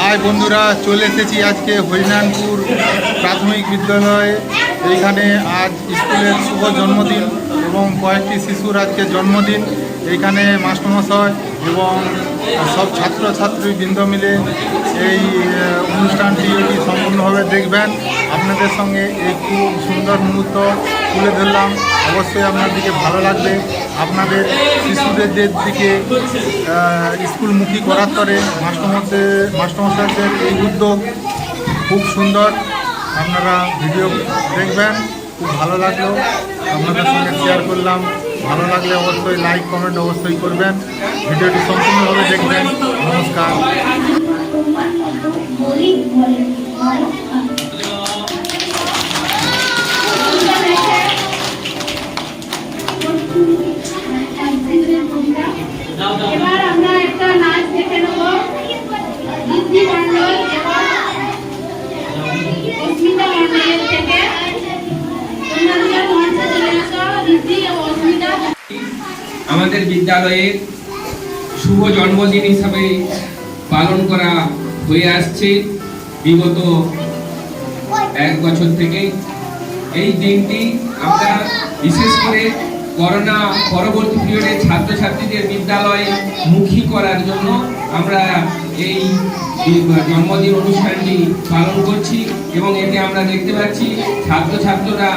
High বন্ধুরা, চলে এসেছি আজকে হরিনারায়ণপুর প্রাথমিক বিদ্যালয়ে। এইখানে আজ স্কুলের শুভ জন্মদিন এবং কয়েকটি শিশুর আজকে জন্মদিন। এইখানে মাস্টারমশাই এবং সব ছাত্রছাত্রীবৃন্দ মিলে এই অনুষ্ঠানটি সম্পূর্ণভাবে দেখবেন। আপনাদের সঙ্গে এই খুব সুন্দর মুহূর্ত তুলে ধরলাম। অবশ্যই আপনাদেরকে ভালো লাগবে। আপনাদের শিশুদের দিকে স্কুলমুখী করার পরে মাস্টারমশাইদের এই উদ্যোগ খুব সুন্দর। আপনারা ভিডিও দেখবেন, খুব ভালো লাগলো, আপনাদের সঙ্গে শেয়ার করলাম। ভালো লাগলে অবশ্যই লাইক কমেন্ট অবশ্যই করবেন। ভিডিওটি সম্পূর্ণভাবে দেখবেন। নমস্কার। এবার আমরা একটা নাচ দেখে নেব। ঋদ্ধি মণ্ডল এবং অস্মিতা মণ্ডলের থেকে আমাদের বিদ্যালয়ের শুভ জন্মদিন হিসাবে পালন করা হয়ে আসছে বিগত 1 বছর থেকে। এই দিনটি আমরা বিশেষ করে করোনা পরবর্তী পিরিয়ডে ছাত্রছাত্রীদের বিদ্যালয়ে মুখী করার জন্য আমরা এই জন্মদিন অনুষ্ঠানটি পালন করছি এবং এতে আমরা দেখতে পাচ্ছি ছাত্রছাত্রীরা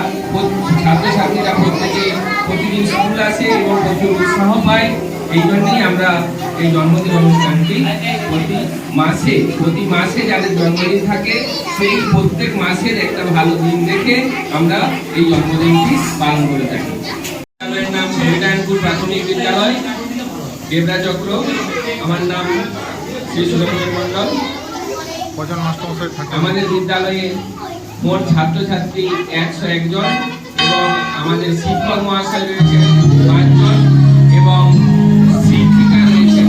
প্রত্যেকে প্রতিদিন স্কুল আসে এবং প্রচুর উৎসাহ পায়। এই জন্যই আমরা এই জন্মদিন অনুষ্ঠানটি প্রতি মাসে যাদের জন্মদিন থাকে সেই প্রত্যেক মাসের একটা ভালো দিন দেখে আমরা এই জন্মদিনটি পালন করে থাকি। বিদ্যালয়ের নাম হরিনারায়ণপুর প্রাথমিক বিদ্যালয়, দেবরা চক্র। আমার নাম শ্রী সুরঞ্জন মণ্ডল। আমাদের বিদ্যালয়ে মোট ছাত্রছাত্রী 101 জন এবং আমাদের শিক্ষক মহাশয় রয়েছেন 5 জন এবং শিক্ষিকা রয়েছেন।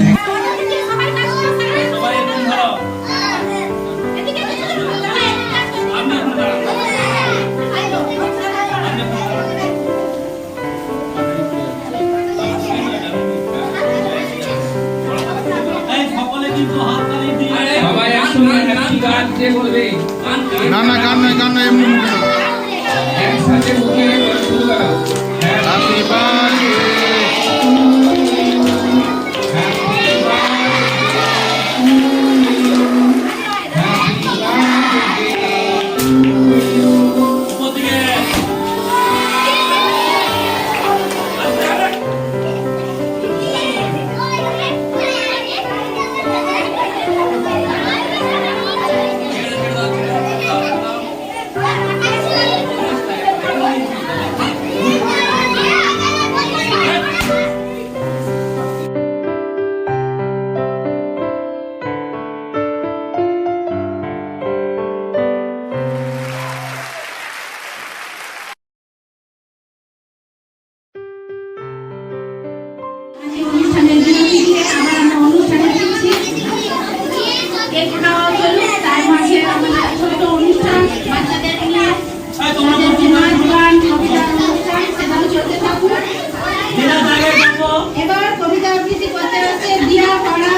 সবাই একসঙ্গে হ্যাপি বার্থডে বলবে। না গান নয়, এমনি একসাথে মুখে শুরু করো। Happy birthday. এবার কবিতা আবৃত্তি করতে হচ্ছে দিয়া পড়া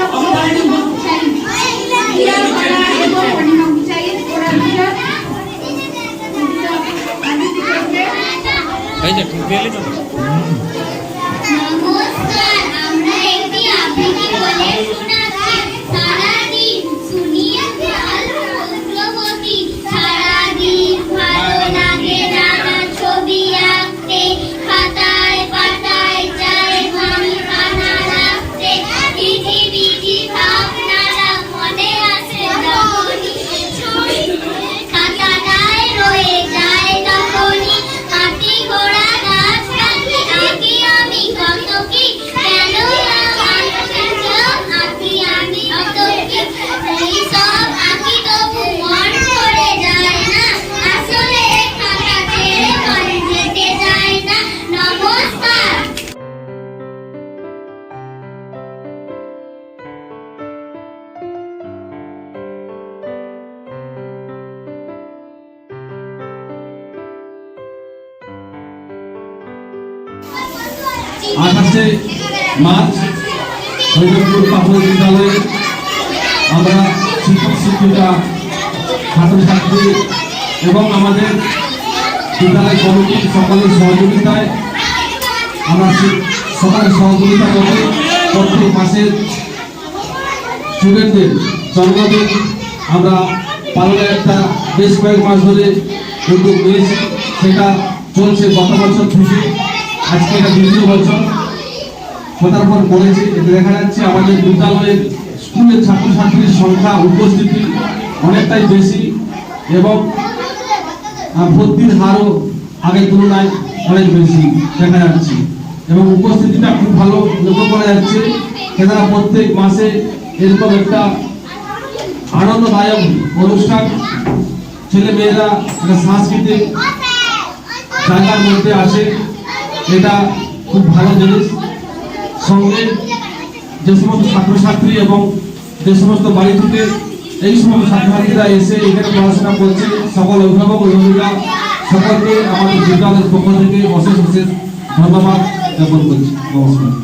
আমরা একটি আবৃত্তি বলে শোনাচ্ছি। সারাদিন শুনিয়ে ভালো অগ্রগতি, সারাদিন ভালো লাগে নানা ছবি আঁকতে, খাতায় পাতায় চাই আমি খানা রাখতে, চিঠি বিঠি ভাবনারা মনে আসে যখনই, খাতাটায় রয়ে যায় তখনই, হাতি ঘোড়া গাছ পাখি আঁকি আমি কত কি, কেন আঁকি আমি কত কি, এই সব আঁকি তবু মন ভরে যায় না, আসলে খাতা ছেড়ে মন যেতে যায় না। নমস্কার। আঠাশে মার্চ হরিনারায়ণপুর প্রাথমিক বিদ্যালয়ে আমরা শিক্ষক শিক্ষিকা, ছাত্রছাত্রী এবং আমাদের বিদ্যালয় কমিটি সকলের সহযোগিতায় আমরা সকলের সহযোগিতা করে প্রত্যেক মাসের স্টুডেন্টদের জন্মদিন আমরা পালনের একটা বেশ কয়েক মাস ধরে উদ্যোগ নিয়েছি। সেটা চলছে গত বছর থেকে, আজকে এটা দ্বিতীয় বছর পদার্পণ করেছে। এতে দেখা যাচ্ছে আমাদের বিদ্যালয়ের স্কুলের ছাত্রছাত্রীর সংখ্যা, উপস্থিতি অনেকটাই বেশি এবং ভর্তির হারও আগের তুলনায় অনেক বেশি দেখা যাচ্ছে এবং উপস্থিতিটা খুব ভালো লক্ষ্য করা যাচ্ছে। এনারা প্রত্যেক মাসে এরকম একটা আনন্দদায়ক অনুষ্ঠান, ছেলে মেয়েরা একটা সাংস্কৃতিক জায়গার মধ্যে আসে, এটা খুব ভালো জিনিস। সঙ্গে যে সমস্ত ছাত্রছাত্রী এবং যে সমস্ত বাড়ি থেকে এই সমস্ত ছাত্রছাত্রীরা এসে এখানে পড়াশোনা করছে, সকল অভিভাবক অভিভাবিকা সকলকে আমাদের বিদ্যালয়ের পক্ষ থেকে অশেষ অশেষ ধন্যবাদ জ্ঞাপন করছি। নমস্কার।